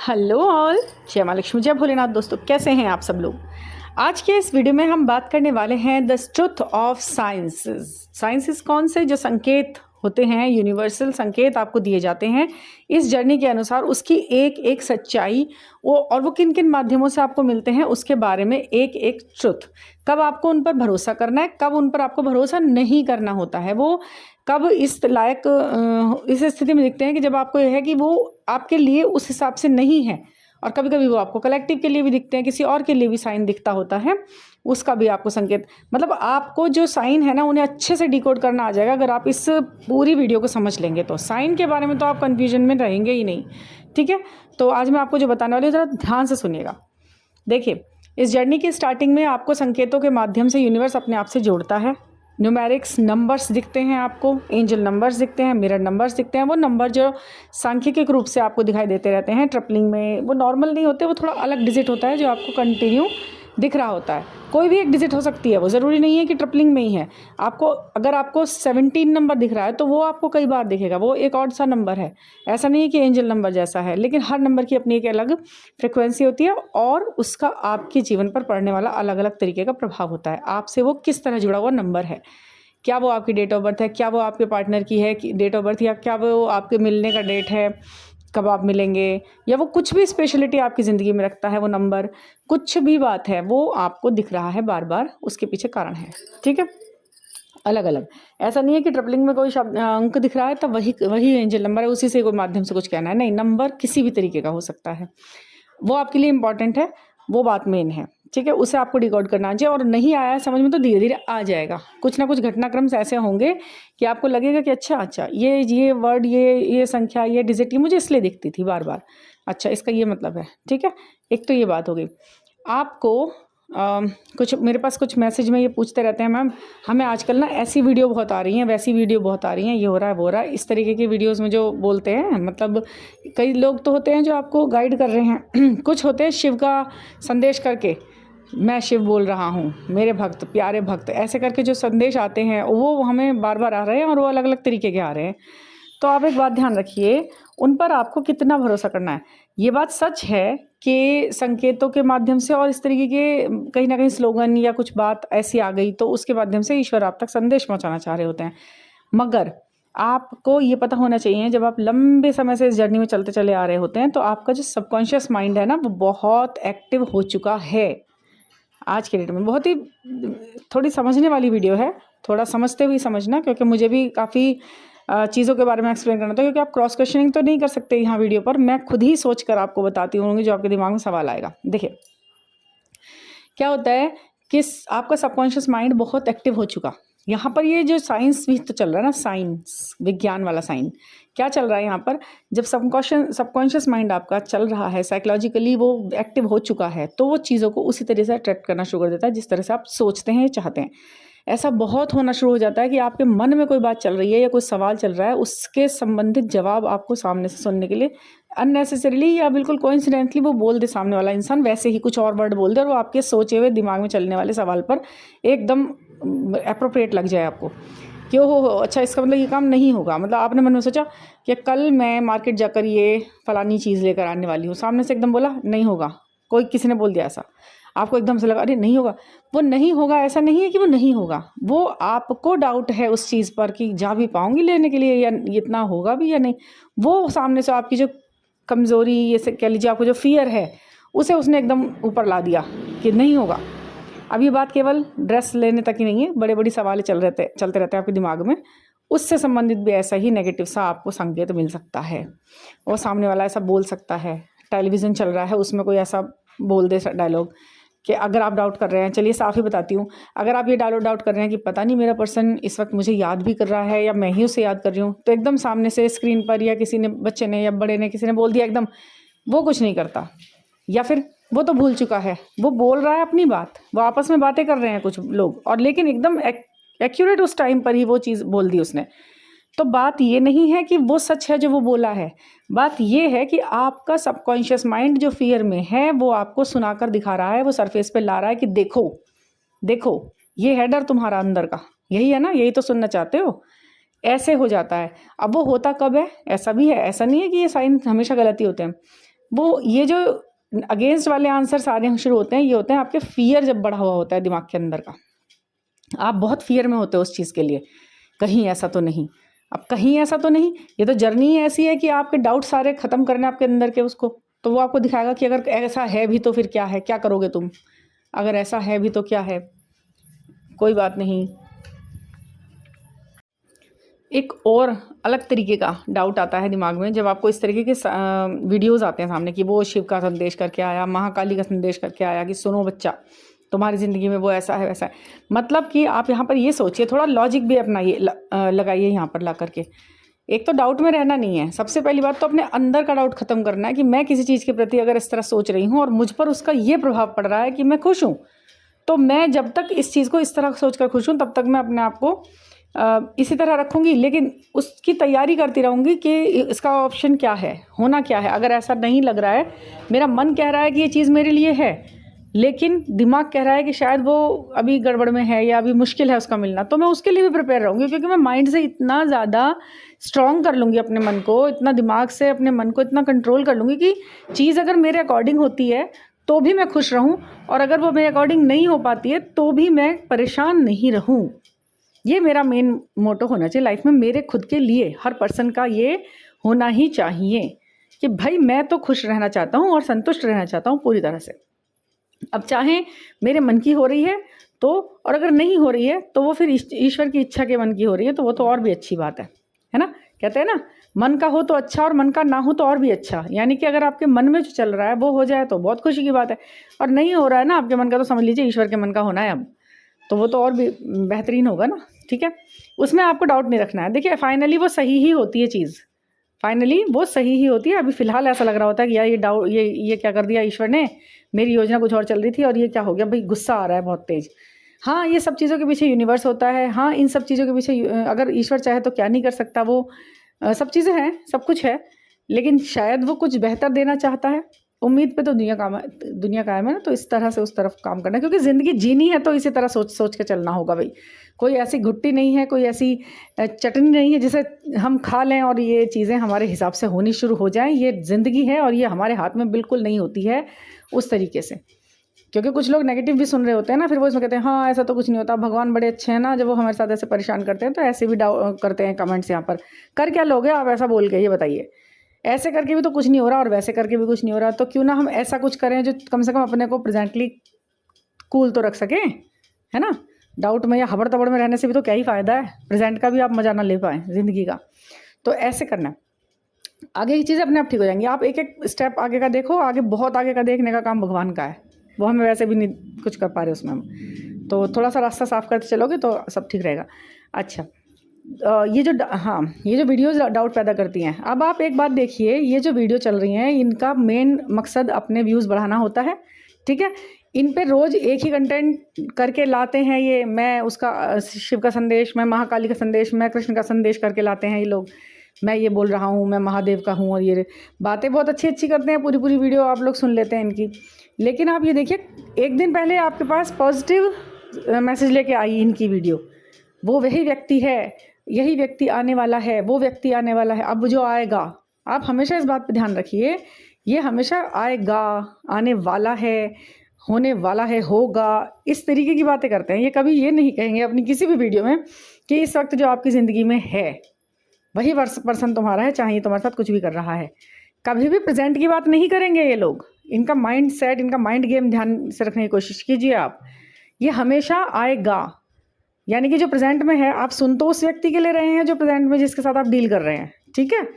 Hello all, जय माँ लक्ष्मी, जय भोलेनाथ। दोस्तों, कैसे हैं आप सब लोग। आज के इस वीडियो में हम बात करने वाले हैं the truth of sciences. Sciences कौन से जो संकेत होते हैं, यूनिवर्सल संकेत आपको दिए जाते हैं इस जर्नी के अनुसार, उसकी एक एक सच्चाई वो किन किन माध्यमों से आपको मिलते हैं उसके बारे में एक एक ट्रुथ। कब आपको उन पर भरोसा करना है, कब उन पर आपको भरोसा नहीं करना होता है, वो कब इस लायक इस स्थिति में दिखते हैं कि जब आपको यह है कि वो आपके लिए उस हिसाब से नहीं है। और कभी कभी वो आपको कलेक्टिव के लिए भी दिखते हैं, किसी और के लिए भी साइन दिखता होता है, उसका भी आपको संकेत, मतलब आपको जो साइन है ना उन्हें अच्छे से डिकोड करना आ जाएगा अगर आप इस पूरी वीडियो को समझ लेंगे। तो साइन के बारे में तो आप कन्फ्यूजन में रहेंगे ही नहीं। ठीक है, तो आज मैं आपको जो बताने वाली हूँ ज़रा ध्यान से सुनिएगा। देखिए, इस जर्नी की स्टार्टिंग में आपको संकेतों के माध्यम से यूनिवर्स अपने आप से जोड़ता है। न्यूमेरिक्स नंबर्स दिखते हैं आपको, एंजल नंबर्स दिखते हैं, मिरर नंबर्स दिखते हैं। वो नंबर जो सांख्यिक रूप से आपको दिखाई देते रहते हैं ट्रिपलिंग में, वो नॉर्मल नहीं होते, वो थोड़ा अलग डिजिट होता है जो आपको कंटिन्यू दिख रहा होता है। कोई भी एक डिजिट हो सकती है, वो ज़रूरी नहीं है कि ट्रिपलिंग में ही है। आपको अगर आपको 17 नंबर दिख रहा है तो वो आपको कई बार दिखेगा, वो एक ऑड सा नंबर है। ऐसा नहीं है कि एंजल नंबर जैसा है, लेकिन हर नंबर की अपनी एक अलग फ्रिक्वेंसी होती है और उसका आपके जीवन पर पड़ने वाला अलग अलग तरीके का प्रभाव होता है। आपसे वो किस तरह जुड़ा हुआ नंबर है, क्या वो आपकी डेट ऑफ बर्थ है, क्या वो आपके पार्टनर की है डेट ऑफ बर्थ, या क्या वो आपके मिलने का डेट है, कब आप मिलेंगे, या वो कुछ भी स्पेशलिटी आपकी ज़िंदगी में रखता है वो नंबर, कुछ भी बात है वो आपको दिख रहा है बार बार, उसके पीछे कारण है। ठीक है, अलग अलग। ऐसा नहीं है कि ट्रिपलिंग में कोई शब्द अंक दिख रहा है तो वही वही एंजल नंबर है, उसी से कोई माध्यम से कुछ कहना है, नहीं, नंबर किसी भी तरीके का हो सकता है। वो आपके लिए इंपॉर्टेंट है, वो बात मेन है। ठीक है, उसे आपको डिकोड करना चाहिए, और नहीं आया है समझ में तो धीरे धीरे आ जाएगा। कुछ ना कुछ घटनाक्रम ऐसे होंगे कि आपको लगेगा कि अच्छा ये वर्ड, ये संख्या, ये डिजिट, ये मुझे इसलिए दिखती थी बार बार, अच्छा इसका ये मतलब है। ठीक है, एक तो ये बात हो गई। आपको कुछ मेरे पास कुछ मैसेज में ये पूछते रहते हैं, मैम हमें आजकल ना ऐसी वीडियो बहुत आ रही हैं, वैसी वीडियो बहुत आ रही हैं, ये हो रहा है वो हो रहा है, इस तरीके की वीडियोस में जो बोलते हैं। मतलब कई लोग तो होते हैं जो आपको गाइड कर रहे हैं कुछ होते हैं शिव का संदेश करके, मैं शिव बोल रहा हूँ, मेरे भक्त, प्यारे भक्त, ऐसे करके जो संदेश आते हैं वो हमें बार बार आ रहे हैं और वो अलग अलग तरीके के आ रहे हैं। तो आप एक बात ध्यान रखिए, उन पर आपको कितना भरोसा करना है। ये बात सच है कि संकेतों के माध्यम से और इस तरीके के कहीं ना कहीं स्लोगन या कुछ बात ऐसी आ गई तो उसके माध्यम से ईश्वर आप तक संदेश पहुंचाना चाह रहे होते हैं। मगर आपको ये पता होना चाहिए, जब आप लंबे समय से इस जर्नी में चलते चले आ रहे होते हैं तो आपका जो सबकॉन्शियस माइंड है ना, वो बहुत एक्टिव हो चुका है। आज के डेट में बहुत ही थोड़ी समझने वाली वीडियो है, थोड़ा समझते हुए समझना, क्योंकि मुझे भी काफ़ी चीज़ों के बारे में एक्सप्लेन करना था, क्योंकि आप क्रॉस क्वेश्चनिंग तो नहीं कर सकते यहाँ वीडियो पर, मैं खुद ही सोच कर आपको बताती हूँ जो आपके दिमाग में सवाल आएगा। देखिए क्या होता है कि आपका सबकॉन्शियस माइंड बहुत एक्टिव हो चुका। यहाँ पर ये जो साइंस भी तो चल रहा है ना, साइंस विज्ञान वाला साइन क्या चल रहा है यहाँ पर, जब सबकॉन्शियस माइंड आपका चल रहा है, साइकोलॉजिकली वो एक्टिव हो चुका है, तो वो चीज़ों को उसी तरह से अट्रैक्ट करना शुरू कर देता है जिस तरह से आप सोचते हैं, चाहते हैं। ऐसा बहुत होना शुरू हो जाता है कि आपके मन में कोई बात चल रही है या कोई सवाल चल रहा है, उसके संबंधित जवाब आपको सामने से सुनने के लिए अननेसेसरीली या बिल्कुल कोइंसिडेंटली वो बोल दे सामने वाला इंसान, वैसे ही कुछ और वर्ड बोल दे और वो आपके सोचे हुए दिमाग में चलने वाले सवाल पर एकदम अप्रोप्रिएट लग जाए आपको कि हो अच्छा इसका मतलब ये काम नहीं होगा। मतलब आपने मन में सोचा कि कल मैं मार्केट जाकर ये फलानी चीज़ लेकर आने वाली हूँ, सामने से एकदम बोला नहीं होगा, कोई किसी ने बोल दिया ऐसा, आपको एकदम से लगा अरे नहीं होगा। वो नहीं होगा ऐसा नहीं है कि वो नहीं होगा, वो आपको डाउट है उस चीज़ पर कि जा भी पाऊंगी लेने के लिए या इतना होगा भी या नहीं। वो सामने से आपकी जो कमज़ोरी, ये कह लीजिए आपको जो फियर है, उसे उसने एकदम ऊपर ला दिया कि नहीं होगा। अब ये बात केवल ड्रेस लेने तक ही नहीं है, बड़े बड़ी सवाल चलते रहते हैं आपके दिमाग में, उससे संबंधित भी ऐसा ही नेगेटिव सा आपको संकेत मिल सकता है। और सामने वाला ऐसा बोल सकता है, टेलीविज़न चल रहा है उसमें कोई ऐसा बोल दे डायलॉग कि अगर आप डाउट कर रहे हैं, चलिए साफ ही बताती हूँ, अगर आप ये डाउट कर रहे हैं कि पता नहीं मेरा पर्सन इस वक्त मुझे याद भी कर रहा है या मैं ही उसे याद कर रही हूँ, तो एकदम सामने से स्क्रीन पर या किसी ने, बच्चे ने या बड़े ने, किसी ने बोल दिया एकदम, वो कुछ नहीं करता, या फिर वो तो भूल चुका है, वो बोल रहा है अपनी बात, वो आपस में बातें कर रहे हैं कुछ लोग, और लेकिन एकदम एक्यूरेट उस टाइम पर ही वो चीज़ बोल दी उसने। तो बात ये नहीं है कि वो सच है जो वो बोला है, बात ये है कि आपका सबकॉन्शियस माइंड जो फियर में है वो आपको सुनाकर दिखा रहा है, वो सरफेस पे ला रहा है कि देखो देखो ये है डर तुम्हारा अंदर का, यही है ना, यही तो सुनना चाहते हो। ऐसे हो जाता है। अब वो होता कब है, ऐसा भी है, ऐसा नहीं है कि ये साइन हमेशा गलत ही होते हैं। वो ये जो अगेंस्ट वाले आंसर्स आने शुरू होते हैं, ये होते हैं आपके फियर जब बढ़ा हुआ होता है दिमाग के अंदर का, आप बहुत फियर में होते हो उस चीज़ के लिए, कहीं ऐसा तो नहीं, अब कहीं ऐसा तो नहीं, ये तो जर्नी ही ऐसी है कि आपके डाउट सारे ख़त्म करने आपके अंदर के उसको, तो वो आपको दिखाएगा कि अगर ऐसा है भी तो फिर क्या है, क्या करोगे तुम, अगर ऐसा है भी तो क्या है, कोई बात नहीं। एक और अलग तरीके का डाउट आता है दिमाग में जब आपको इस तरीके के वीडियोज़ आते हैं सामने कि वो शिव का संदेश करके आया, महाकाली का संदेश करके आया कि सुनो बच्चा तुम्हारी ज़िंदगी में वो ऐसा है वैसा है। मतलब कि आप यहाँ पर ये सोचिए, थोड़ा लॉजिक भी अपनाइए, लगाइए यहाँ पर ला करके। एक तो डाउट में रहना नहीं है, सबसे पहली बात तो अपने अंदर का डाउट ख़त्म करना है कि मैं किसी चीज़ के प्रति अगर इस तरह सोच रही हूँ और मुझ पर उसका ये प्रभाव पड़ रहा है कि मैं खुश हूँ, तो मैं जब तक इस चीज़ को इस तरह सोच कर खुश हूँ तब तक मैं अपने आप को इसी तरह रखूँगी, लेकिन उसकी तैयारी करती रहूँगी कि इसका ऑप्शन क्या है, होना क्या है। अगर ऐसा नहीं लग रहा है, मेरा मन कह रहा है कि ये चीज़ मेरे लिए है, लेकिन दिमाग कह रहा है कि शायद वो अभी गड़बड़ में है या अभी मुश्किल है उसका मिलना, तो मैं उसके लिए भी प्रिपेयर रहूँगी, क्योंकि मैं माइंड से इतना ज़्यादा स्ट्रॉन्ग कर लूँगी अपने मन को, इतना दिमाग से अपने मन को इतना कंट्रोल कर लूँगी कि चीज़ अगर मेरे अकॉर्डिंग होती है तो भी मैं खुश रहूँ, और अगर वो मेरे अकॉर्डिंग नहीं हो पाती है तो भी मैं परेशान नहीं रहूँ। ये मेरा मेन मोटो होना चाहिए लाइफ में, मेरे खुद के लिए। हर पर्सन का ये होना ही चाहिए कि भाई मैं तो खुश रहना चाहता हूँ और संतुष्ट रहना चाहता हूँ पूरी तरह से। अब चाहे मेरे मन की हो रही है तो, और अगर नहीं हो रही है तो वो फिर ईश्वर की इच्छा के मन की हो रही है, तो वो तो और भी अच्छी बात है ना। कहते हैं ना, मन का हो तो अच्छा और मन का ना हो तो और भी अच्छा। यानी कि अगर आपके मन में जो चल रहा है वो हो जाए तो बहुत खुशी की बात है, और नहीं हो रहा है ना आपके मन का, तो समझ लीजिए ईश्वर के मन का होना है अब, तो वो तो और भी बेहतरीन होगा ना। ठीक है, उसमें आपको डाउट नहीं रखना है। देखिए फाइनली वो सही ही होती है चीज़, फाइनली वो सही ही होती है। अभी फ़िलहाल ऐसा लग रहा होता है कि यार ये डाउट, ये क्या कर दिया ईश्वर ने, मेरी योजना कुछ और चल रही थी और ये क्या हो गया, भाई गुस्सा आ रहा है बहुत तेज़। हाँ, ये सब चीज़ों के पीछे यूनिवर्स होता है। हाँ, इन सब चीज़ों के पीछे अगर ईश्वर चाहे तो क्या नहीं कर सकता, वो सब चीज़ें हैं, सब कुछ है, लेकिन शायद वो कुछ बेहतर देना चाहता है। उम्मीद पे तो दुनिया कायम है ना, तो इस तरह से उस तरफ काम करना है, क्योंकि ज़िंदगी जीनी है तो इसी तरह सोच के चलना होगा भाई। कोई ऐसी घुट्टी नहीं है, कोई ऐसी चटनी नहीं है जिसे हम खा लें और ये चीज़ें हमारे हिसाब से होनी शुरू हो जाएं। ये ज़िंदगी है और ये हमारे हाथ में बिल्कुल नहीं होती है उस तरीके से। क्योंकि कुछ लोग नेगेटिव भी सुन रहे होते हैं ना, फिर वो इसमें कहते हैं हाँ ऐसा तो कुछ नहीं होता, भगवान बड़े अच्छे हैं ना, जब वो हमारे साथ ऐसे परेशान करते हैं। तो ऐसे भी करते हैं कमेंट्स यहाँ पर, कर क्या लोगे आप ऐसा बोल के, ये बताइए। ऐसे करके भी तो कुछ नहीं हो रहा और वैसे करके भी कुछ नहीं हो रहा, तो क्यों ना हम ऐसा कुछ करें जो कम से कम अपने को प्रेजेंटली कूल तो रख सकें, है ना। डाउट में या हबड़ तबड़ में रहने से भी तो क्या ही फ़ायदा है, प्रेजेंट का भी आप मज़ा ना ले पाएँ ज़िंदगी का। तो ऐसे करना है, आगे की चीज़ें अपने आप ठीक हो जाएंगी। आप एक एक स्टेप आगे का देखो, आगे बहुत आगे का देखने का काम भगवान का है, वो हमें वैसे भी नहीं कुछ कर पा रहे उसमें हम, तो थोड़ा सा रास्ता साफ करते चलोगे तो सब ठीक रहेगा। अच्छा, ये जो वीडियोज़ डाउट पैदा करती हैं। अब आप एक बात देखिए, ये जो वीडियो चल रही हैं इनका मेन मकसद अपने व्यूज़ बढ़ाना होता है, ठीक है। इन पे रोज़ एक ही कंटेंट करके लाते हैं ये, मैं उसका शिव का संदेश, मैं महाकाली का संदेश, मैं कृष्ण का संदेश करके लाते हैं ये लोग। मैं ये बोल रहा हूँ, मैं महादेव का हूँ, और ये बातें बहुत अच्छी अच्छी करते हैं, पूरी पूरी वीडियो आप लोग सुन लेते हैं इनकी। लेकिन आप ये देखिए, एक दिन पहले आपके पास पॉजिटिव मैसेज लेके आई इनकी वीडियो, वो वही व्यक्ति है, यही व्यक्ति आने वाला है, वो व्यक्ति आने वाला है, अब जो आएगा। आप हमेशा इस बात पे ध्यान रखिए, ये हमेशा आएगा, आने वाला है, होने वाला है, होगा, इस तरीके की बातें करते हैं। ये कभी ये नहीं कहेंगे अपनी किसी भी वीडियो में कि इस वक्त जो आपकी ज़िंदगी में है वही पर्सन तुम्हारा है, चाहे तुम्हारे साथ कुछ भी कर रहा है। कभी भी प्रेजेंट की बात नहीं करेंगे ये लोग। इनका माइंड सेट, इनका माइंड गेम ध्यान से रखने की कोशिश कीजिए आप। ये हमेशा आएगा, यानी कि जो प्रेजेंट में है, आप सुन तो उस व्यक्ति के लिए रहे हैं जो प्रेजेंट में जिसके साथ आप डील कर रहे हैं, ठीक है।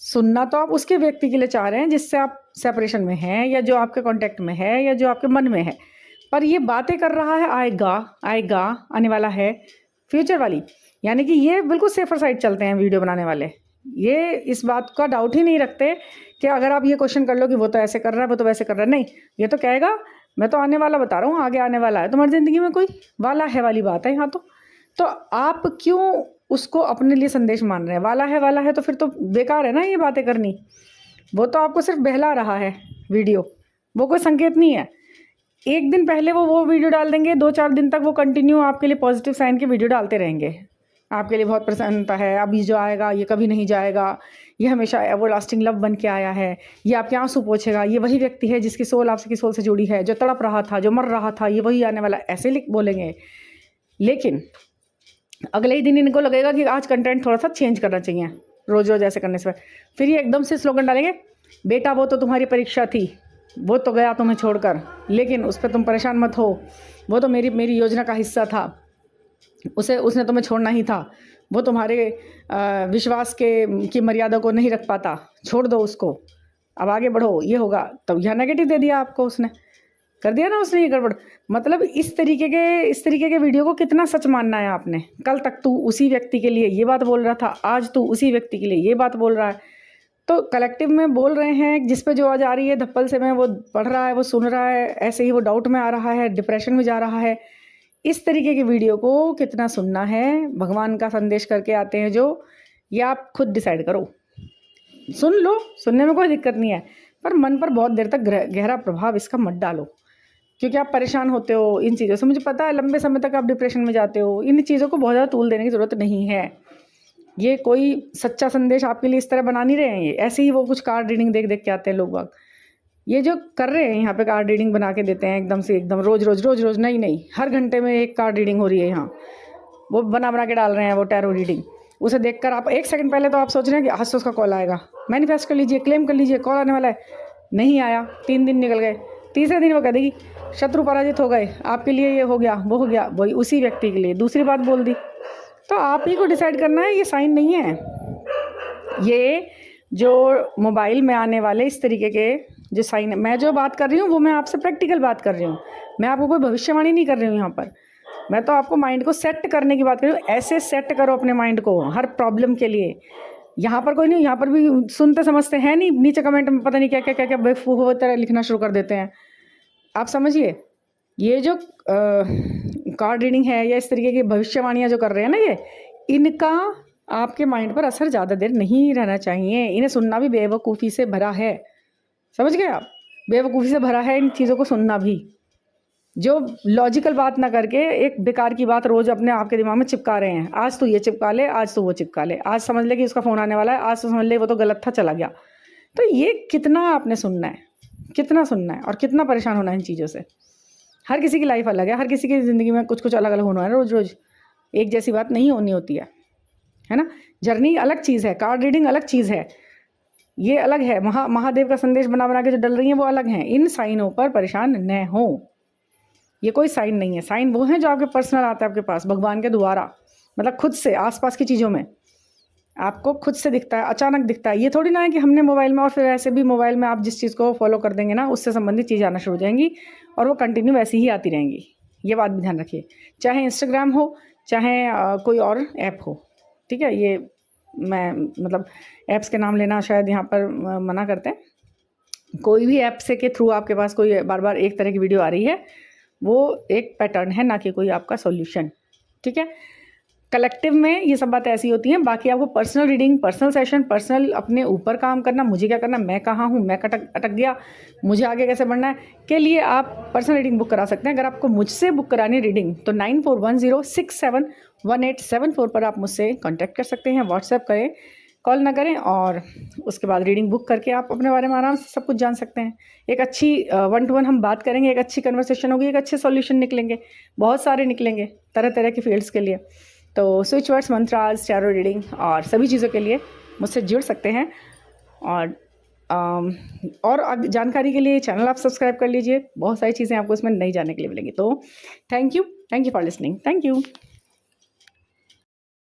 सुनना तो आप उसके व्यक्ति के लिए चाह रहे हैं जिससे आप सेपरेशन में हैं, या जो आपके कांटेक्ट में है, या जो आपके मन में है। पर ये बातें कर रहा है आएगा, आएगा, आने वाला है, फ्यूचर वाली। यानी कि ये बिल्कुल सेफर साइड चलते हैं वीडियो बनाने वाले। ये इस बात का डाउट ही नहीं रखते कि अगर आप ये क्वेश्चन कर लो कि वो तो ऐसे कर रहा है, वो तो वैसे कर रहा है, नहीं, ये तो कहेगा मैं तो आने वाला बता रहा हूँ, आगे आने वाला है तुम्हारी ज़िंदगी में, कोई वाला है वाली बात है यहाँ। तो आप क्यों उसको अपने लिए संदेश मान रहे हैं? वाला है तो फिर तो बेकार है ना ये बातें करनी। वो तो आपको सिर्फ बहला रहा है वीडियो, वो कोई संकेत नहीं है। एक दिन पहले वो वीडियो डाल देंगे, 2-4 दिन तक वो कंटिन्यू आपके लिए पॉजिटिव साइन की वीडियो डालते रहेंगे। आपके लिए बहुत प्रसन्नता है, अब ये जो आएगा ये कभी नहीं जाएगा, ये हमेशा एवरलास्टिंग लव बन के आया है, ये आपके आंसू पोंछेगा, ये वही व्यक्ति है जिसकी सोल आपकी सोल से जुड़ी है, जो तड़प रहा था, जो मर रहा था, ये वही आने वाला, ऐसे लिख बोलेंगे। लेकिन अगले ही दिन इनको लगेगा कि आज कंटेंट थोड़ा सा चेंज करना चाहिए, रोज़ रोज़ ऐसे करने से। फिर ये एकदम से स्लोगन डालेंगे, बेटा वो तो तुम्हारी परीक्षा थी, वो तो गया तुम्हें छोड़कर, लेकिन उस पर तुम परेशान मत हो, वो तो मेरी योजना का हिस्सा था, उसने तुम्हें छोड़ना ही था, वो तुम्हारे विश्वास की मर्यादा को नहीं रख पाता, छोड़ दो उसको, अब आगे बढ़ो, ये होगा। तब यह नेगेटिव दे दिया आपको, उसने कर दिया ना, उसने ये गड़बड़। मतलब इस तरीके के वीडियो को कितना सच मानना है आपने। कल तक तू उसी व्यक्ति के लिए ये बात बोल रहा था, आज तू उसी व्यक्ति के लिए ये बात बोल रहा है। तो कलेक्टिव में बोल रहे हैं, जिस पे जो आवाज़ आ रही है धप्पल से, में वो पढ़ रहा है, वो सुन रहा है, ऐसे ही वो डाउट में आ रहा है, डिप्रेशन में जा रहा है। इस तरीके की वीडियो को कितना सुनना है, भगवान का संदेश करके आते हैं जो, ये आप खुद डिसाइड करो। सुन लो, सुनने में कोई दिक्कत नहीं है, पर मन पर बहुत देर तक गहरा प्रभाव इसका मत डालो, क्योंकि आप परेशान होते हो इन चीज़ों से। मुझे पता है लंबे समय तक आप डिप्रेशन में जाते हो, इन चीज़ों को बहुत ज़्यादा तूल देने की ज़रूरत नहीं है। ये कोई सच्चा संदेश आपके लिए इस तरह बना नहीं रहे हैं, ये ऐसे ही वो कुछ कार्ड रीडिंग देख देख के आते हैं लोग बाग। ये जो कर रहे हैं यहाँ पे, कार्ड रीडिंग बना के देते हैं एकदम से, एकदम रोज़ रोज़ नहीं, हर घंटे में एक कार्ड रीडिंग हो रही है यहाँ, वो बना के डाल रहे हैं वो टैरो रीडिंग। उसे देखकर आप 1 सेकंड पहले तो आप सोच रहे हैं कि आज तो उसका कॉल आएगा, मैनिफेस्ट कर लीजिए, क्लेम कर लीजिए, कॉल आने वाला है। नहीं आया, 3 दिन निकल गए, तीसरे दिन वो कह देगी शत्रु पराजित हो गए, आपके लिए ये हो गया, वो हो गया, वही उसी व्यक्ति के लिए दूसरी बात बोल दी। तो आप ही को डिसाइड करना है, ये साइन नहीं है। ये जो मोबाइल में आने वाले इस तरीके के जो साइन है, मैं जो बात कर रही हूँ वो मैं आपसे प्रैक्टिकल बात कर रही हूँ, मैं आपको कोई भविष्यवाणी नहीं कर रही हूँ यहाँ पर। मैं तो आपको माइंड को सेट करने की बात कर रही हूँ। ऐसे सेट करो अपने माइंड को हर प्रॉब्लम के लिए। यहाँ पर कोई नहीं, यहाँ पर भी सुनते समझते हैं नहीं, नीचे कमेंट में पता नहीं क्या बेवकूफ़ तरह लिखना शुरू कर देते हैं। आप समझिए, ये जो कार्ड रीडिंग है या इस तरीके की भविष्यवाणियाँ जो कर रहे हैं ना, ये इनका आपके माइंड पर असर ज़्यादा देर नहीं रहना चाहिए। इन्हें सुनना भी बेवकूफ़ी से भरा है, समझ गए आप? बेवकूफ़ी से भरा है इन चीज़ों को सुनना भी, जो लॉजिकल बात ना करके एक बेकार की बात रोज़ अपने आप के दिमाग में चिपका रहे हैं। आज तो ये चिपका ले, आज तो वो चिपका ले, आज समझ ले कि उसका फ़ोन आने वाला है, आज तो समझ ले वो तो गलत था, चला गया। तो ये कितना आपने सुनना है, कितना सुनना है और कितना परेशान होना है इन चीज़ों से। हर किसी की लाइफ अलग है, हर किसी की ज़िंदगी में कुछ कुछ अलग अलग होना है, रोज़ रोज़ एक जैसी बात नहीं होनी होती है ना। जर्नी अलग चीज़ है, कार्ड रीडिंग अलग चीज़ है, ये अलग है। महादेव का संदेश बना के जो डल रही हैं वो अलग हैं। इन साइनों पर परेशान न हो, ये कोई साइन नहीं है। साइन वो हैं जो आपके पर्सनल आता है आपके पास भगवान के द्वारा, मतलब खुद से, आसपास की चीज़ों में आपको खुद से दिखता है, अचानक दिखता है। ये थोड़ी ना है कि हमने मोबाइल में, और फिर ऐसे भी मोबाइल में आप जिस चीज़ को फॉलो कर देंगे ना, उससे संबंधित चीज़ें आना शुरू हो जाएंगी और वो कंटिन्यू वैसी ही आती रहेंगी। ये बात भी ध्यान रखिए, चाहे इंस्टाग्राम हो, चाहे कोई और ऐप हो, ठीक है। ये मैं मतलब ऐप्स के नाम लेना शायद यहाँ पर मना करते हैं। कोई भी ऐप से के थ्रू आपके पास कोई बार बार एक तरह की वीडियो आ रही है, वो एक पैटर्न है, ना कि कोई आपका सॉल्यूशन, ठीक है। कलेक्टिव में ये सब बातें ऐसी होती हैं। बाकी आपको personal reading, personal session, personal अपने ऊपर काम करना, मुझे क्या करना, मैं कहाँ हूँ, मैं अटक गया, मुझे आगे कैसे बढ़ना है, के लिए आप पर्सनल रीडिंग बुक करा सकते हैं। अगर आपको मुझसे बुक करानी रीडिंग तो 9410671874 पर आप मुझसे कॉन्टैक्ट कर सकते हैं। व्हाट्सएप करें, कॉल ना करें, और उसके बाद रीडिंग बुक करके आप अपने बारे में आराम से सब कुछ जान सकते हैं। एक अच्छी 1-to-1 हम बात करेंगे, एक अच्छी कन्वर्सेशन होगी, एक अच्छे सॉल्यूशन निकलेंगे, बहुत सारे निकलेंगे तरह तरह के फील्ड्स के लिए। तो switch words, mantras, tarot reading और सभी चीज़ों के लिए मुझसे जुड़ सकते हैं। और जानकारी के लिए चैनल आप सब्सक्राइब कर लीजिए, बहुत सारी चीज़ें आपको इसमें नई जानने के लिए मिलेंगी। तो thank you for listening, thank you.